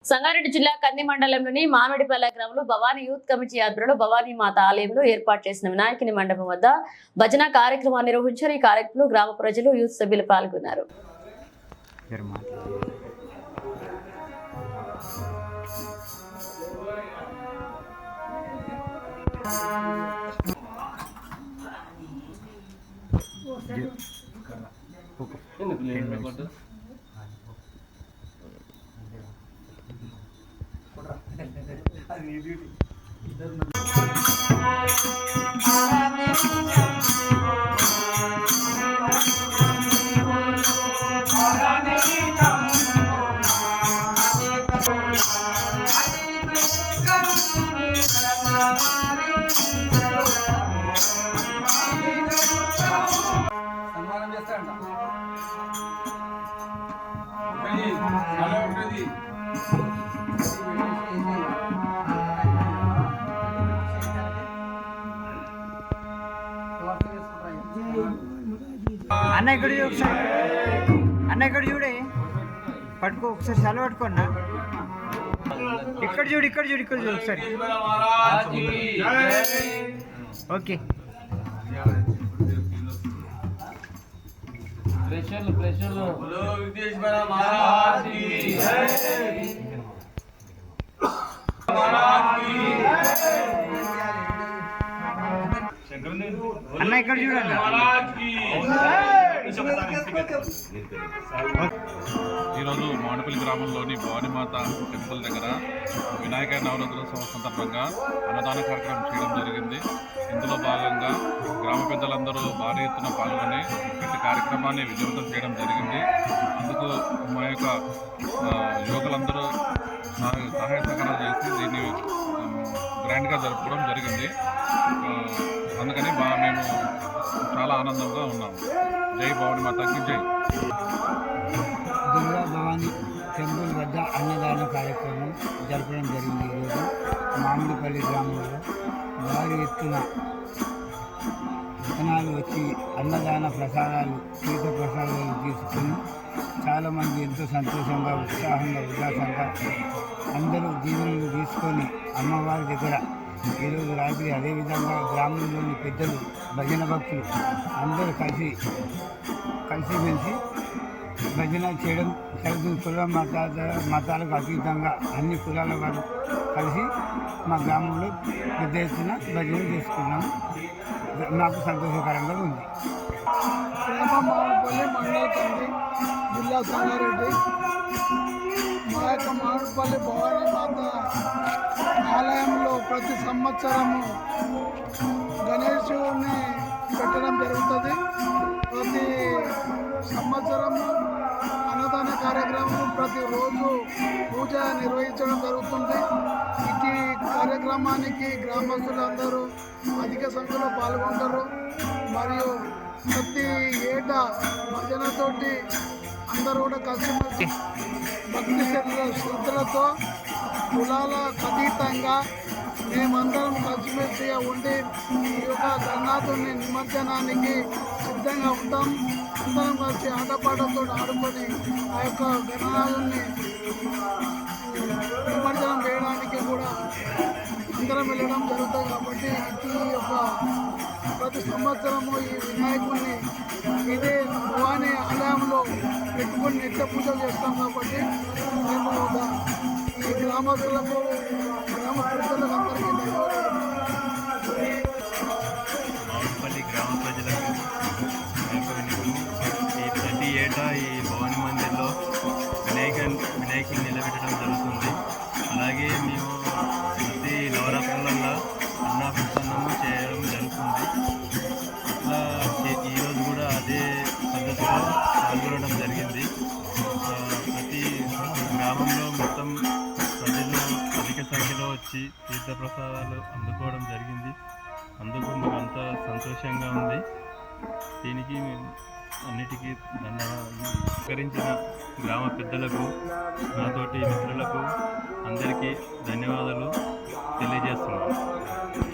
సంగారెడ్డి జిల్లా కంది మండలంలోని మామిడిపల్లె గ్రామంలో భవానీ యూత్ కమిటీ ఆధ్వర్యంలో భవానీ మాత ఆలయంలో ఏర్పాటు చేసిన వినాయకుని మండపం వద్ద భజన కార్యక్రమాన్ని నిర్వహించారు. ఈ కార్యక్రమంలో గ్రామ ప్రజలు, యూత్ సభ్యులు పాల్గొన్నారు. అన్న ఇక్కడ ఒకసారి అన్న ఇక్కడ చూడే పట్టుకో ఒకసారి సెలవు పట్టుకోన్నా ఇక్కడ చూడు ఇక్కడ చూడు ఇక్కడ చూడు ఒకసారి ఓకే అన్న ఇక్కడ చూడండి. ఈరోజు మామిడిపల్లి గ్రామంలోని భవానీమాత టెంపుల్ దగ్గర వినాయక నవరాత్రోత్సవం సందర్భంగా అన్నదాన కార్యక్రమం చేయడం జరిగింది. ఇందులో భాగంగా గ్రామ పెద్దలందరూ భారీ ఎత్తున పాల్గొని ఇట్టి కార్యక్రమాన్ని విజయవంతం చేయడం జరిగింది. అందుకు మా యొక్క యువకులందరూ సహాయ సహకారాలు చేసి దీన్ని గ్రాండ్గా జరుపుకోవడం జరిగింది. అందుకని మేము చాలా ఆనందంగా ఉన్నాము. జై భవానీ మాతకి జై. దుర్గా భవానీ టెంపుల్ వద్ద అన్నదాన కార్యక్రమం జరపడం జరిగింది. ఈరోజు మామిడిపల్లి గ్రామంలో భారీ ఎత్తున జనాలు వచ్చి అన్నదాన ప్రసాదాలు, తీర్థ ప్రసాదాలు తీసుకొని చాలామంది ఎంతో సంతోషంగా, ఉత్సాహంగా, ఉల్లాసంగా అందరూ దీవెనలు తీసుకొని అమ్మవారి దగ్గర ఈరోజు రాత్రి అదేవిధంగా గ్రామంలోని పెద్దలు, భజన భక్తులు అందరూ కలిసిమెలిసి భజన చేయడం జరుగుతుంది. కుల మతాలకు అతీతంగా అన్ని కులాల వారు కలిసి మా గ్రామంలో పెద్ద ఎత్తున భజన చేసుకున్నాం. నాకు సంతోషకరంగా ఉంది. మామిడిపల్లి మండల కంది జిల్లా సంగారెడ్డి. మా యొక్క మామిడిపల్లి భవానీ మాత ఆలయంలో ప్రతి సంవత్సరము గణేశుని పెట్టడం జరుగుతుంది. ప్రతి సంవత్సరము అన్నదాన కార్యక్రమం, ప్రతిరోజు పూజ నిర్వహించడం జరుగుతుంది. ఈ కార్యక్రమానికి గ్రామస్తులందరూ అధిక సంఖ్యలో పాల్గొంటారు. మరియు ప్రతి ఏటా భజనతోటి అందరూ కూడా కలిసిమెలిసి భక్తి శ్రద్ధలతో కులాల అతీతంగా మేమందరం కలిసిమెలిసిగా ఉండి ఈ యొక్క గణనాథుని నిమజ్జనానికి సిద్ధంగా ఉంటాం. అందరం కలిసి ఆటపాటలతో ఆడుకొని ఆ యొక్క గణనాథుని నిమజ్జనం చేయడానికి కూడా అందరం వెళ్ళడం జరుగుతుంది. కాబట్టి ఈ యొక్క ప్రతి సంవత్సరము ఈ వినాయకుడిని ఇదే భవానీ ఆలయంలో పెట్టుకొని నిత్య పూజలు చేస్తాం. కాబట్టి మేము ఈ గ్రామస్తులకు, గ్రామ ప్రజలకు అందరికీ మామిడిపల్లి గ్రామ ప్రజలకు ప్రతి ఏటా ఈ భవానీ మందిర్లో వినాయకుని నిలబెట్టడం జరుగుతుంది. అలాగే మేము ప్రతి నవరాత్రులలో అన్నప్రసన్నము చేయడం జరుగుతుంది. ఇట్లా ఈరోజు కూడా అదే పద్ధతిలో పాల్గొనడం జరిగింది. ప్రతి గ్రామంలో మొత్తం ప్రజలు అధిక సంఖ్యలో వచ్చి తీర్థప్రసాదాలు అందుకోవడం జరిగింది. అందుకు మాకు అంతా సంతోషంగా ఉంది. దీనికి మేము అన్నిటికీ ధన్యవాదాలు. సహకరించిన గ్రామ పెద్దలకు, నాతోటి మిత్రులకు అందరికీ ధన్యవాదాలు తెలియజేస్తున్నాను.